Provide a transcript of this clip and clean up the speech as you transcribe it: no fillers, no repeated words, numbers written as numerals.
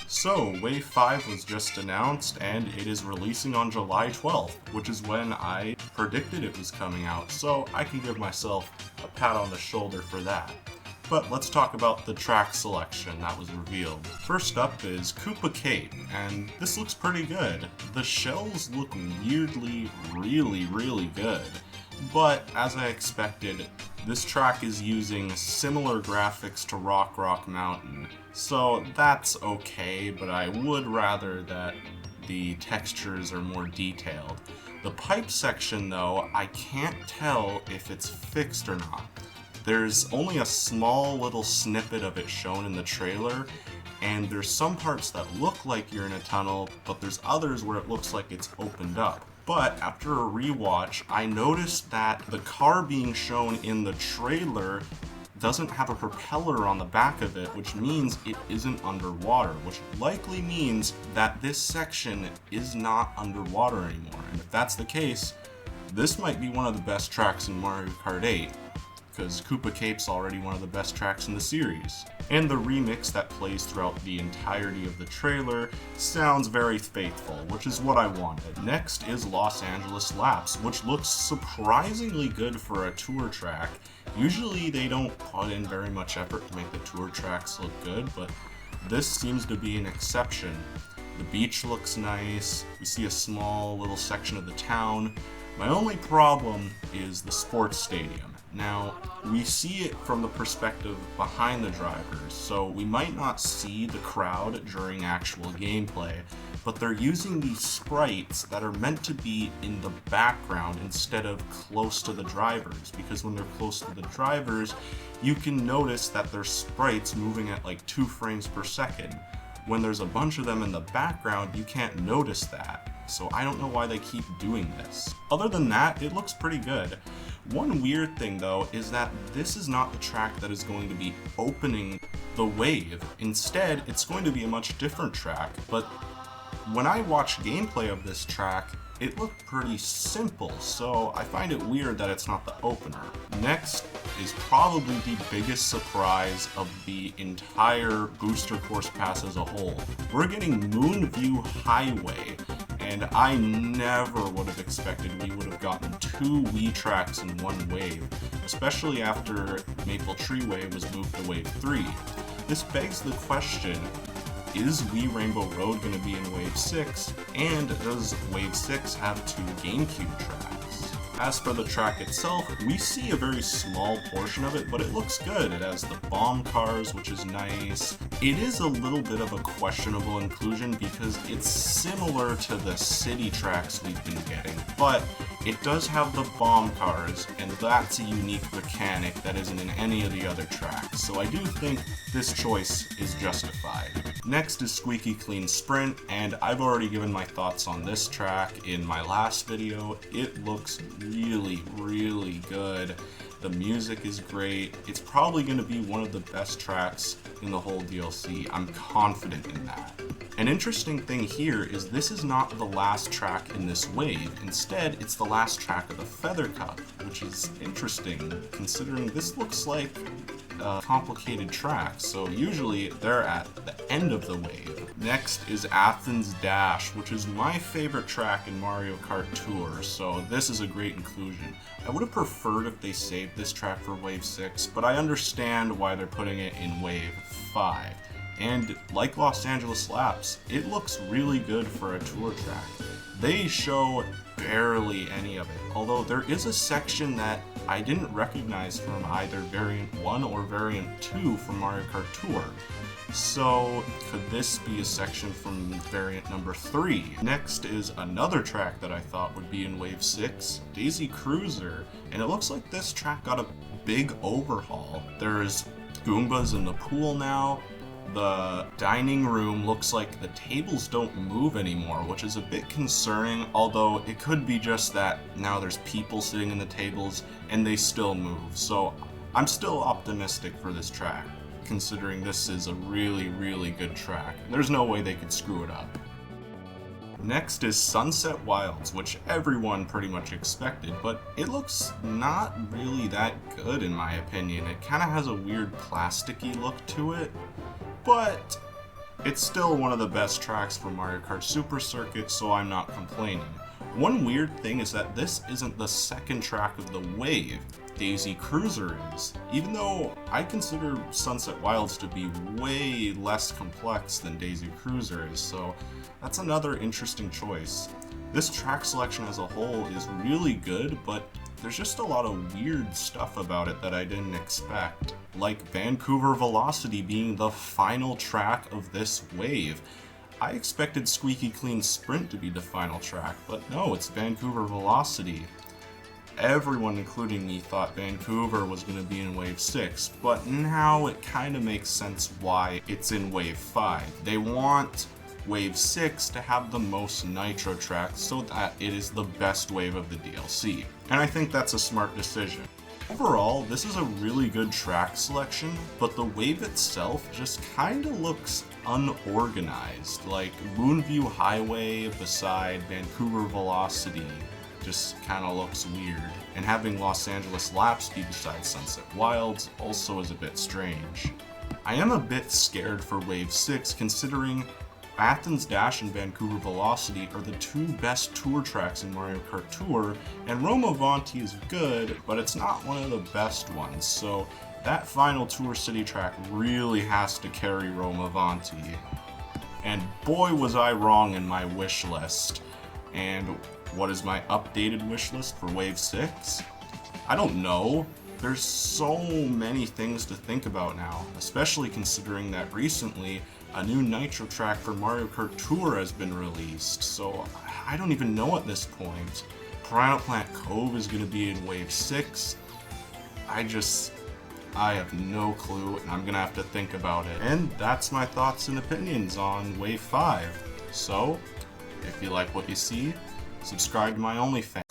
So, Wave 5 was just announced, and it is releasing on July 12th, which is when I predicted it was coming out, so I can give myself a pat on the shoulder for that. But let's talk about the track selection that was revealed. First up is Koopa Cape, and this looks pretty good. The shells look weirdly really good, but as I expected, this track is using similar graphics to Rock Mountain, so that's okay, but I would rather that the textures are more detailed. The pipe section though, I can't tell if it's fixed or not. There's only a small little snippet of it shown in the trailer, and there's some parts that look like you're in a tunnel, but there's others where it looks like it's opened up. But after a rewatch, I noticed that the car being shown in the trailer doesn't have a propeller on the back of it, which means it isn't underwater, which likely means that this section is not underwater anymore. And if that's the case, this might be one of the best tracks in Mario Kart 8, because Koopa Cape's already one of the best tracks in the series. And the remix that plays throughout the entirety of the trailer sounds very faithful, which is what I wanted. Next is Los Angeles Laps, which looks surprisingly good for a tour track. Usually they don't put in very much effort to make the tour tracks look good, but this seems to be an exception. The beach looks nice, we see a small little section of the town. My only problem is the sports stadium. Now, we see it from the perspective behind the drivers, so we might not see the crowd during actual gameplay, but they're using these sprites that are meant to be in the background instead of close to the drivers, because when they're close to the drivers, you can notice that they're sprites moving at like 2 frames per second. When there's a bunch of them in the background, you can't notice that. So I don't know why they keep doing this. Other than that, it looks pretty good. One weird thing though is that this is not the track that is going to be opening the wave. Instead, it's going to be a much different track, but when I watched gameplay of this track, it looked pretty simple, so I find it weird that it's not the opener. Next is probably the biggest surprise of the entire Booster Course Pass as a whole. We're getting Moonview Highway, and I never would have expected we would have gotten 2 Wii tracks in one wave, especially after Maple Tree Way was moved to Wave 3. This begs the question, is Wii Rainbow Road going to be in Wave 6, and does Wave 6 have 2 GameCube tracks? As for the track itself, we see a very small portion of it, but it looks good. It has the bomb cars, which is nice. It is a little bit of a questionable inclusion because it's similar to the city tracks we've been getting, but it does have the bomb cars, and that's a unique mechanic that isn't in any of the other tracks, so I do think this choice is justified. Next is Squeaky Clean Sprint, and I've already given my thoughts on this track in my last video. It looks really good. The music is great. It's probably going to be one of the best tracks in the whole DLC. I'm confident in that. An interesting thing here is this is not the last track in this wave. Instead, it's the last track of the Feather Cup, which is interesting considering this looks like a complicated track, so usually they're at the end of the wave. Next is Athens Dash, which is my favorite track in Mario Kart Tour, so this is a great inclusion. I would have preferred if they saved this track for Wave 6, but I understand why they're putting it in Wave 5. And like Los Angeles Laps, it looks really good for a tour track. They show barely any of it, although there is a section that I didn't recognize from either Variant 1 or Variant 2 from Mario Kart Tour. So could this be a section from variant number 3? Next is another track that I thought would be in Wave 6, Daisy Cruiser, and it looks like this track got a big overhaul. There's Goombas in the pool now. The dining room looks like the tables don't move anymore, which is a bit concerning, although it could be just that now there's people sitting in the tables and they still move. So I'm still optimistic for this track, considering this is a really good track. There's no way they could screw it up. Next is Sunset Wilds, which everyone pretty much expected, but it looks not really that good in my opinion. It kind of has a weird plasticky look to it, but It's still one of the best tracks from Mario Kart Super Circuit, so I'm not complaining. One weird thing is that this isn't the second track of the wave. Daisy Cruiser is, even though I consider Sunset Wilds to be way less complex than Daisy Cruiser is, so that's another interesting choice. This track selection as a whole is really good, but there's just a lot of weird stuff about it that I didn't expect, like Vancouver Velocity being the final track of this wave. I expected Squeaky Clean Sprint to be the final track, but no, it's Vancouver Velocity. Everyone, including me, thought Vancouver was going to be in Wave 6, but now it kind of makes sense why it's in Wave 5. They want Wave 6 to have the most nitro tracks so that it is the best wave of the DLC, and I think that's a smart decision. Overall, this is a really good track selection, but the wave itself just kinda looks unorganized, like Moonview Highway beside Vancouver Velocity just kinda looks weird, and having Los Angeles Laps be beside Sunset Wilds also is a bit strange. I am a bit scared for Wave 6 considering Athens Dash and Vancouver Velocity are the two best tour tracks in Mario Kart Tour, and Roma Avanti is good, but it's not one of the best ones, so that final Tour City track really has to carry Roma Avanti. And boy was I wrong in my wish list. And what is my updated wish list for Wave 6? I don't know. There's so many things to think about now, especially considering that recently a new Nitro track for Mario Kart Tour has been released, so I don't even know at this point. Piranha Plant Cove is going to be in Wave 6. I have no clue, and I'm going to have to think about it. And that's my thoughts and opinions on Wave 5. So, if you like what you see, subscribe to my OnlyFans.